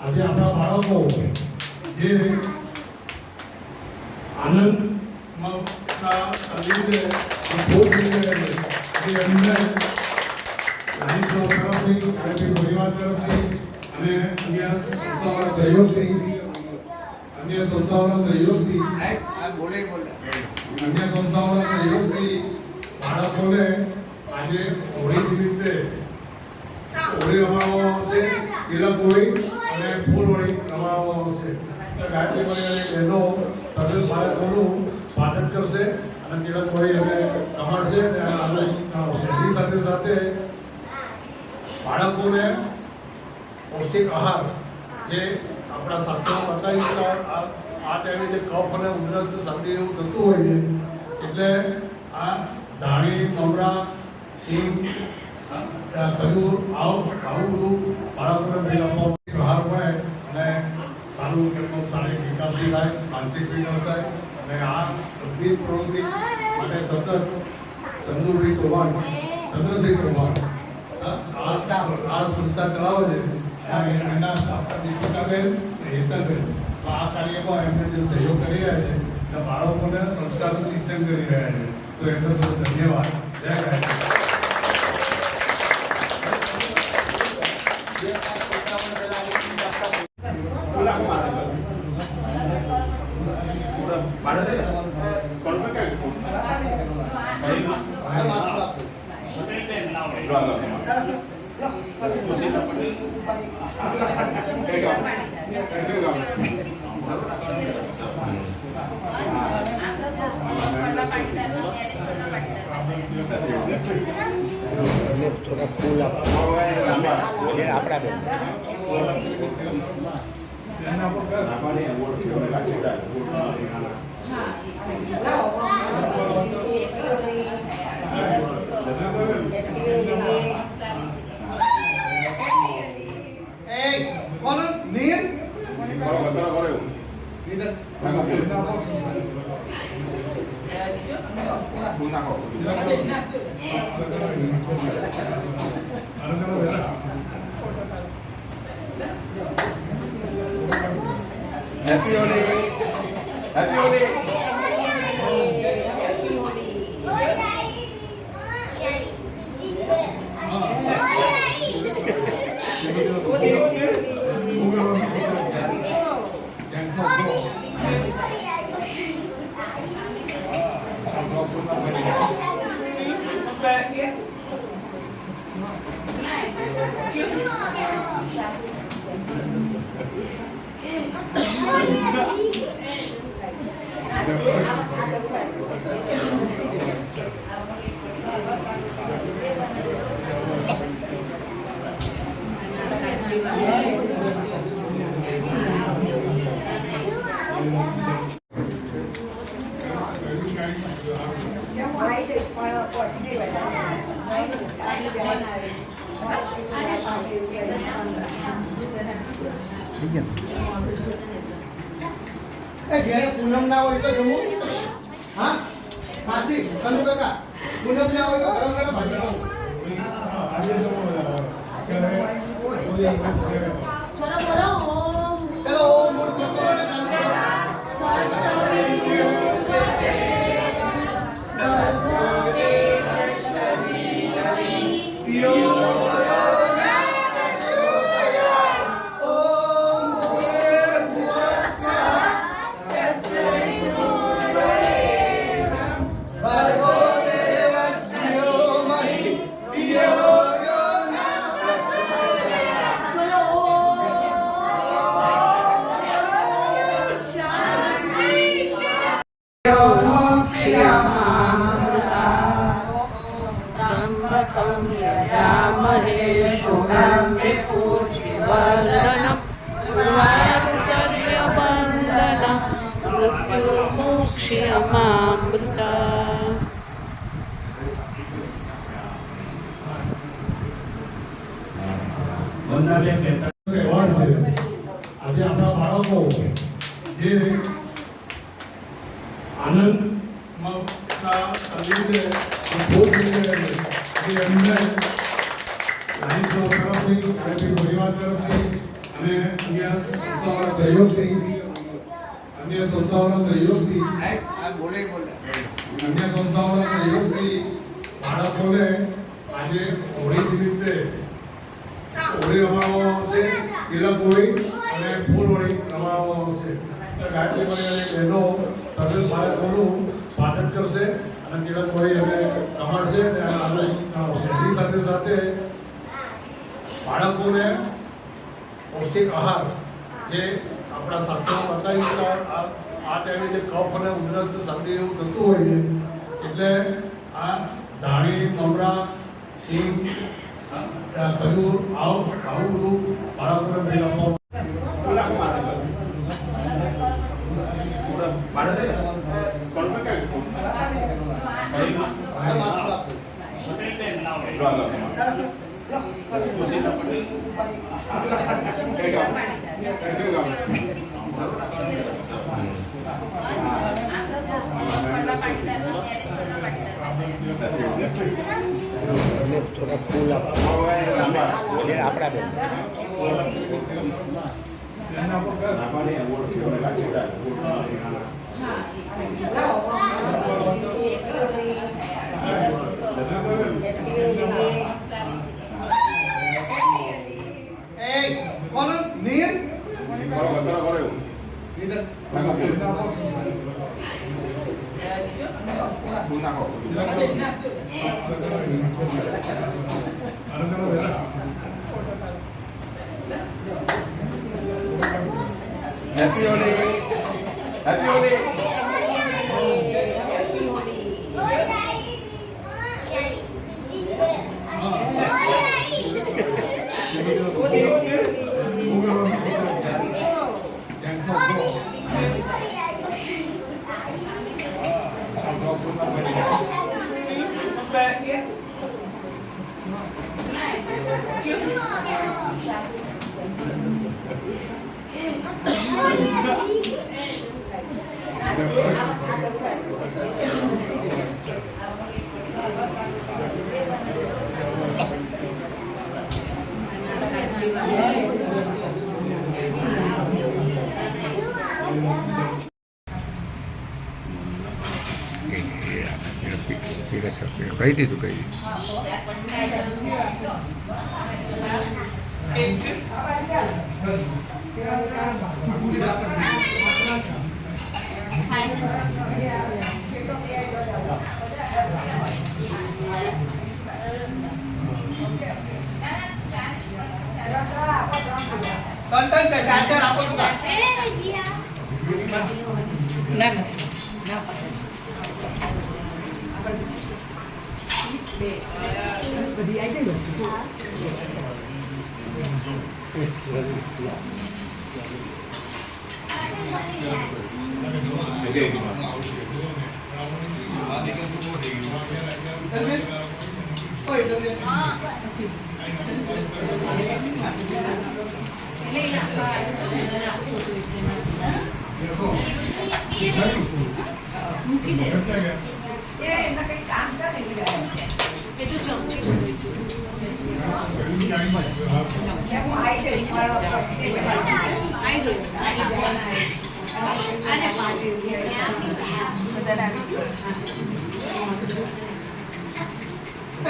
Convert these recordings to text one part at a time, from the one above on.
આજે આપણા બાળકો જે આનંદમાં લીધે ખૂબ જે એમને તરફથી પરિવાર તરફથી અને અન્ય સંસ્થાઓના સહયોગથી બાળકોને આજે હોળીની રીતે હોળી રમાડવામાં આવશે, તિલક હોળી અને ફૂલ હોળી રમાડવામાં આવશે. ગાયત્રી પરિવારની બહેનો તદ્દન બાળકોનું સ્વાગત કરશે અને તિલક હોળી અને રમાડશે અને આનંદ કરાવશે. એની સાથે સાથે બાળકોને પૌષ્ટિક આહાર જે આપણા શાસ્ત્રોમાં બતાવ્યું આ ટાઈમે જે કફ અને ઉધરસ શરદી એવું થતું હોય છે, એટલે આ ધાણી, મમરા, સિંગ, ખજૂર આવું બધું બાળકોને પીવામાં આહાર મળે અને સારું શારીરિક વિકાસ થાય, માનસિક વિકાસ થાય અને આ બધી પ્રવૃત્તિ માટે સતત ચંદુભાઈ ચૌહાણ, ચંદ્રસિંહ ચૌહાણ આ સંસ્થા ચલાવે છે. એના સ્થાપક દીપિકાબેન અને હેતલબેન આ કાર્યમાં એમને જે સહયોગ કરી રહ્યા છે અને બાળકોને સંસ્કારનું શિક્ષણ કરી રહ્યા છે, તો એમનો સૌ ધન્યવાદ. જય ગાયત્રી. થોડા ફૂલ આપણા બેન Happy Holi! Happy Holi! જ્યારે પૂનમ ના હોય તો જમવું. હા, માસી કનુ કાકા પૂનમ ને આવો તો ગરમ ગરમ ભાજી ખાઓ. આજે તો ચલો ઓમ મોર કોસો ને जामहे सुगन्धि पुष्टिवर्धनम् उर्वारुकर्यवन्दनम् मृत्युमोक्ष्यमामृता. તહેવાર છે. આજે આપણા બાળકો જે આનંદમાં સંગીતે ખૂબ જે એમને લાઈન્સો તરફથી અને પરિવાર તરફથી અને અન્ય સંસ્થાઓના સહયોગથી બાળકોને આજે હોળી નિમિત્તે હોળી રમાડવામાં આવશે, તિલક હોળી અને ફૂલ હોળી રમાડવામાં આવશે. ગાયત્રી મંડળની બહેનો તદ્દન બાળકોનું સ્વાગત કરશે અને તિલક હોળી અને રમાડશે અને આનંદ કરાવશે. એની સાથે સાથે બાળકોને પૌષ્ટિક આહાર જે આપણા શાસ્ત્રોમાં બતાવ્યું છે, આ ટાઈમે જે કફ અને ઉધરસ શરદી એવું થતું હોય છે, એટલે આ ધાણી, મમરા, સિંગ, ખજૂર આવું બધું બાળકોને પીવડાવવામાં. થોડા ફૂલ આપણા બેન હેપી હોલી. હેપી હોલી. કહી દીધું કહી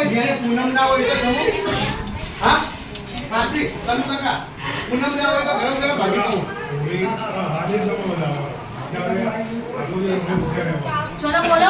જેને પૂનમ ના હોય તો જમો. હા માસી તમે કાકા પૂનમ ના હોય તો ગરમ ગરમ ભાજી ખાવું. હાજર સમય વધારો ત્યારે આગળ ચલો બોલો